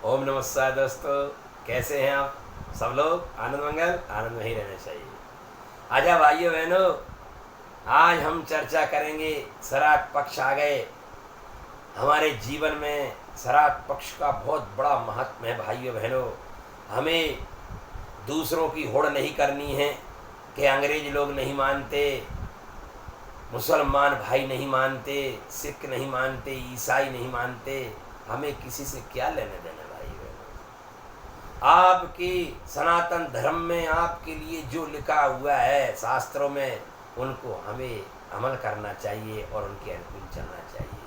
ओम नमस्कार दोस्तों, कैसे हैं आप सब लोग? आनंद मंगल, आनंद में ही रहना चाहिए। आजा भाइयों बहनों, आज हम चर्चा करेंगे। श्राद्ध पक्ष आ गए हमारे जीवन में। श्राद्ध पक्ष का बहुत बड़ा महत्व है भाइयों बहनों। हमें दूसरों की होड़ नहीं करनी है कि अंग्रेज लोग नहीं मानते, मुसलमान भाई नहीं मानते, सिख नहीं मानते, ईसाई नहीं मानते। हमें किसी से क्या लेने देना भाई बहनों। आपके सनातन धर्म में आपके लिए जो लिखा हुआ है शास्त्रों में, उनको हमें अमल करना चाहिए और उनके अनुकूल चलना चाहिए।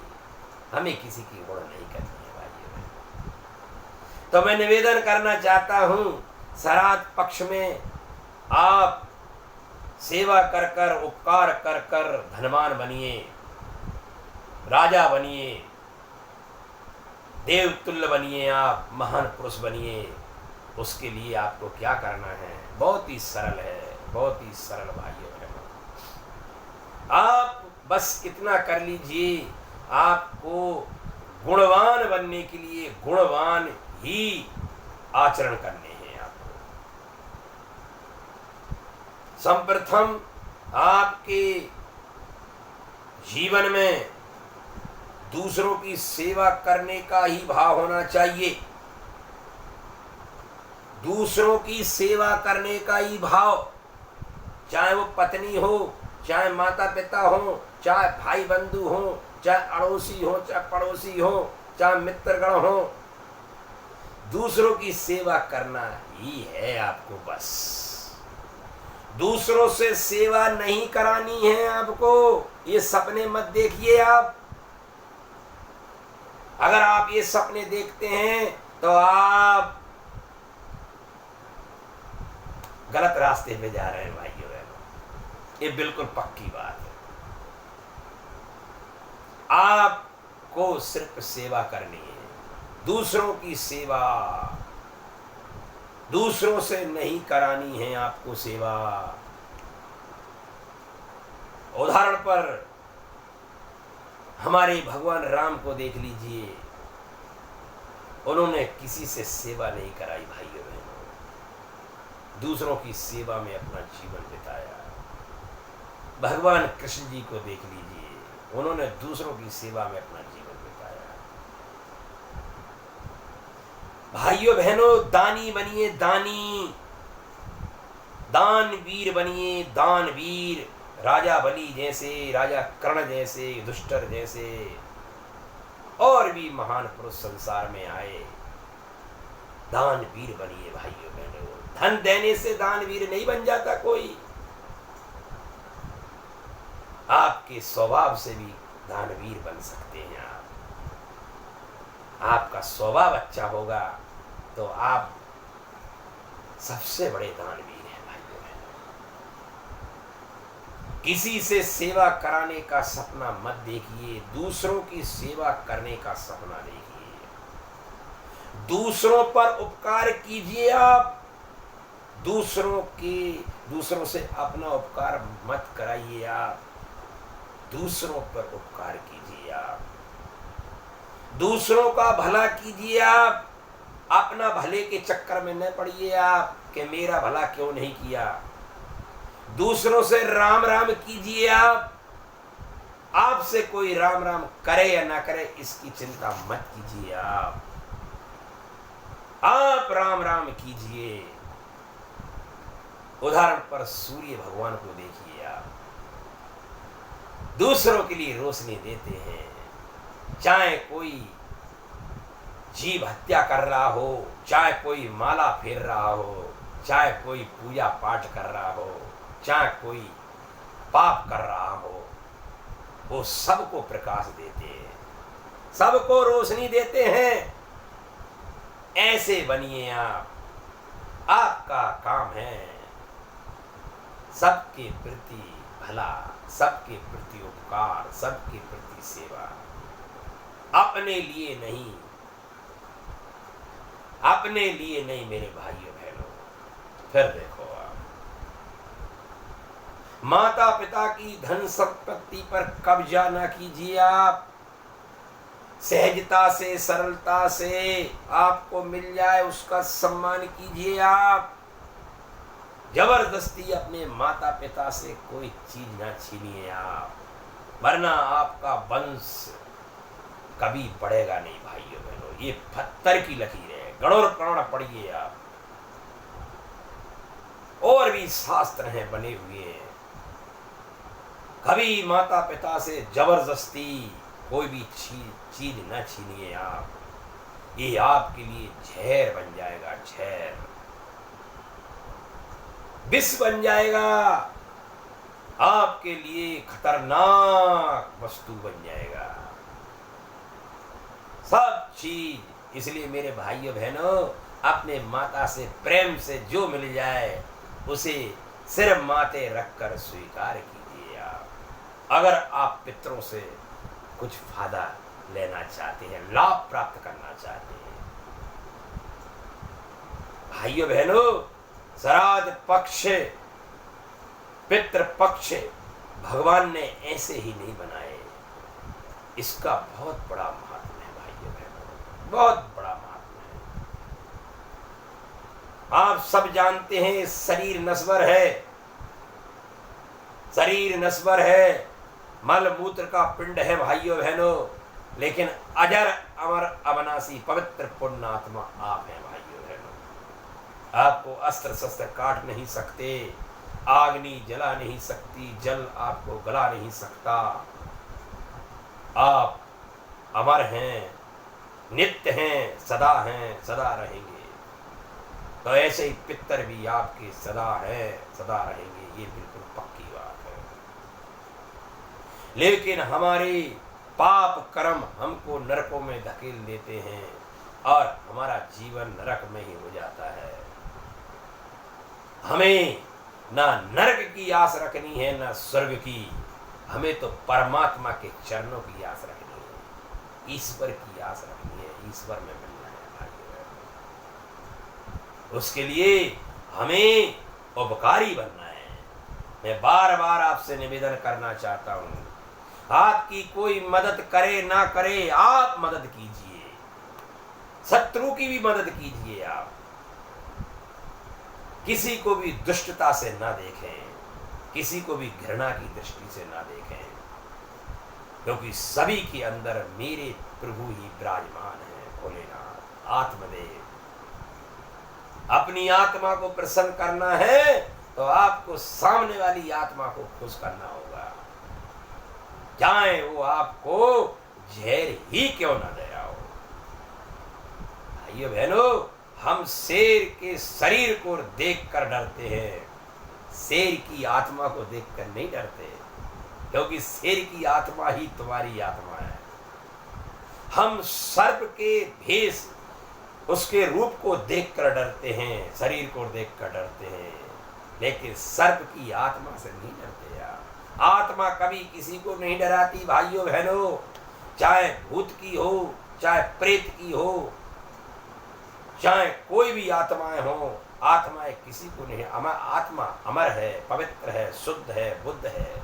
हमें किसी की होड़ नहीं करनी है भाई बहनों। तो मैं निवेदन करना चाहता हूँ, श्राद्ध पक्ष में आप सेवा कर कर, उपकार कर कर धनवान बनिए, राजा बनिए, देवतुल्य बनिए, आप महान पुरुष बनिए। उसके लिए आपको क्या करना है? बहुत ही सरल है, बहुत ही सरल भाइयों बहनों। आप बस इतना कर लीजिए, आपको गुणवान बनने के लिए गुणवान ही आचरण करने हैं। आपको सर्वप्रथम आपके जीवन में दूसरों की सेवा करने का ही भाव होना चाहिए। दूसरों की सेवा करने का ही भाव, चाहे वो पत्नी हो, चाहे माता पिता हो, चाहे भाई बंधु हो, चाहे अड़ोसी हो, चाहे पड़ोसी हो, चाहे मित्रगण हो, दूसरों की सेवा करना ही है आपको। बस दूसरों से सेवा नहीं करानी है आपको। ये सपने मत देखिए आप। अगर आप ये सपने देखते हैं तो आप गलत रास्ते पे जा रहे हैं भाइयों बहनों। ये बिल्कुल पक्की बात है। आपको सिर्फ सेवा करनी है, दूसरों की सेवा। दूसरों से नहीं करानी है आपको सेवा। उदाहरण पर हमारे भगवान राम को देख लीजिए, उन्होंने किसी से सेवा नहीं कराई भाइयों बहनों, दूसरों की सेवा में अपना जीवन बिताया। भगवान कृष्ण जी को देख लीजिए, उन्होंने दूसरों की सेवा में अपना जीवन बिताया। भाइयों बहनों, दानी बनिए, दानी, दानवीर बनिए, दानवीर। राजा बलि जैसे, राजा कर्ण जैसे, दुष्टर जैसे और भी महान पुरुष संसार में आए। दानवीर बनिए भाइयों बहनों। धन देने से दानवीर नहीं बन जाता कोई। आपके स्वभाव से भी दानवीर बन सकते हैं आप। आपका स्वभाव अच्छा होगा तो आप सबसे बड़े दानवीर हैं भाइयों बहनों। किसी से सेवा कराने का सपना मत देखिए, दूसरों की सेवा करने का सपना देखिए। दूसरों पर उपकार कीजिए आप। दूसरों से अपना उपकार मत कराइए आप। दूसरों पर उपकार कीजिए आप। दूसरों का भला कीजिए आप। अपना भले के चक्कर में न पड़िए आप कि मेरा भला क्यों नहीं किया। दूसरों से राम राम कीजिए आप। आपसे कोई राम राम करे या ना करे इसकी चिंता मत कीजिए आप राम राम कीजिए। उदाहरण पर सूर्य भगवान को देखिए आप, दूसरों के लिए रोशनी देते हैं। चाहे कोई जीव हत्या कर रहा हो, चाहे कोई माला फेर रहा हो, चाहे कोई पूजा पाठ कर रहा हो, चाहे कोई पाप कर रहा हो, वो सबको प्रकाश देते हैं, सबको रोशनी देते हैं। ऐसे बनिए आप। आपका काम है सबके प्रति भला, सबके प्रति उपकार, सबके प्रति सेवा। अपने लिए नहीं, अपने लिए नहीं मेरे भाइयों बहनों। फिर देखो आप, माता पिता की धन संपत्ति पर कब्जा न कीजिए आप। सहजता से, सरलता से आपको मिल जाए, उसका सम्मान कीजिए। आप जबरदस्ती अपने माता पिता से कोई चीज ना छीनिए आप, वरना आपका वंश कभी बढ़ेगा नहीं भाइयों बहनों। ये पत्थर की लकीर है, गणोर कणोड़ पढ़िए आप, और भी शास्त्र हैं बने हुए। कभी माता पिता से जबरदस्ती कोई भी चीज न छीनिए आप, ये आपके लिए जहर बन जाएगा, जहर, विष बन जाएगा, आपके लिए खतरनाक वस्तु बन जाएगा सब चीज। इसलिए मेरे भाइयों बहनों, अपने माता से प्रेम से जो मिल जाए उसे सिर माथे रखकर स्वीकार कीजिए आप। अगर आप पितरों से कुछ फायदा लेना चाहते हैं, लाभ प्राप्त करना चाहते हैं, भाइयों बहनों, श्राद्ध पक्ष, पितृ पक्ष भगवान ने ऐसे ही नहीं बनाए, इसका बहुत बड़ा महत्व है भाइयों बहनों, बहुत बड़ा महत्व है। आप सब जानते हैं शरीर नश्वर है, शरीर नश्वर है, मल मूत्र का पिंड है भाइयों बहनों, लेकिन अजर अमर अविनाशी पवित्र पुण्यात्मा आप हैं भाइयों बहनों। आपको अस्त्र शस्त्र काट नहीं सकते, आग्नि जला नहीं सकती, जल आपको गला नहीं सकता। आप अमर हैं, नित्य हैं, सदा रहेंगे। तो ऐसे ही पितर भी आपके सदा हैं, सदा रहेंगे, ये बिल्कुल पक्की बात है। लेकिन हमारे पाप कर्म हमको नरकों में धकेल देते हैं और हमारा जीवन नरक में ही हो जाता है। हमें ना नरक की आस रखनी है ना स्वर्ग की, हमें तो परमात्मा के चरणों की आस रखनी है, ईश्वर की आस रखनी है, ईश्वर में मिलना है भाई। उसके लिए हमें उपकारी बनना है। मैं बार बार आपसे निवेदन करना चाहता हूं, आपकी कोई मदद करे ना करे, आप मदद कीजिए, शत्रु की भी मदद कीजिए। आप किसी को भी दुष्टता से ना देखें, किसी को भी घृणा की दृष्टि से ना देखें, क्योंकि सभी के अंदर मेरे प्रभु ही विराजमान है, भोलेनाथ आत्मदेव। अपनी आत्मा को प्रसन्न करना है तो आपको सामने वाली आत्मा को खुश करना होगा, चाहे वो आपको जहर ही क्यों ना दे रहा हो। भाइयों बहनों, हम शेर के शरीर को देखकर डरते हैं, शेर की आत्मा को देखकर नहीं डरते, क्योंकि शेर की आत्मा ही तुम्हारी आत्मा है। हम सर्प के भेष, उसके रूप को देखकर डरते हैं, शरीर को देखकर डरते हैं, लेकिन सर्प की आत्मा से नहीं डरते यार। आत्मा कभी किसी को नहीं डराती भाइयों बहनों, चाहे भूत की हो, चाहे प्रेत की हो, चाहे कोई भी आत्माएं हो, आत्माएं किसी को नहीं। आत्मा अमर है, पवित्र है, शुद्ध है, बुद्ध है।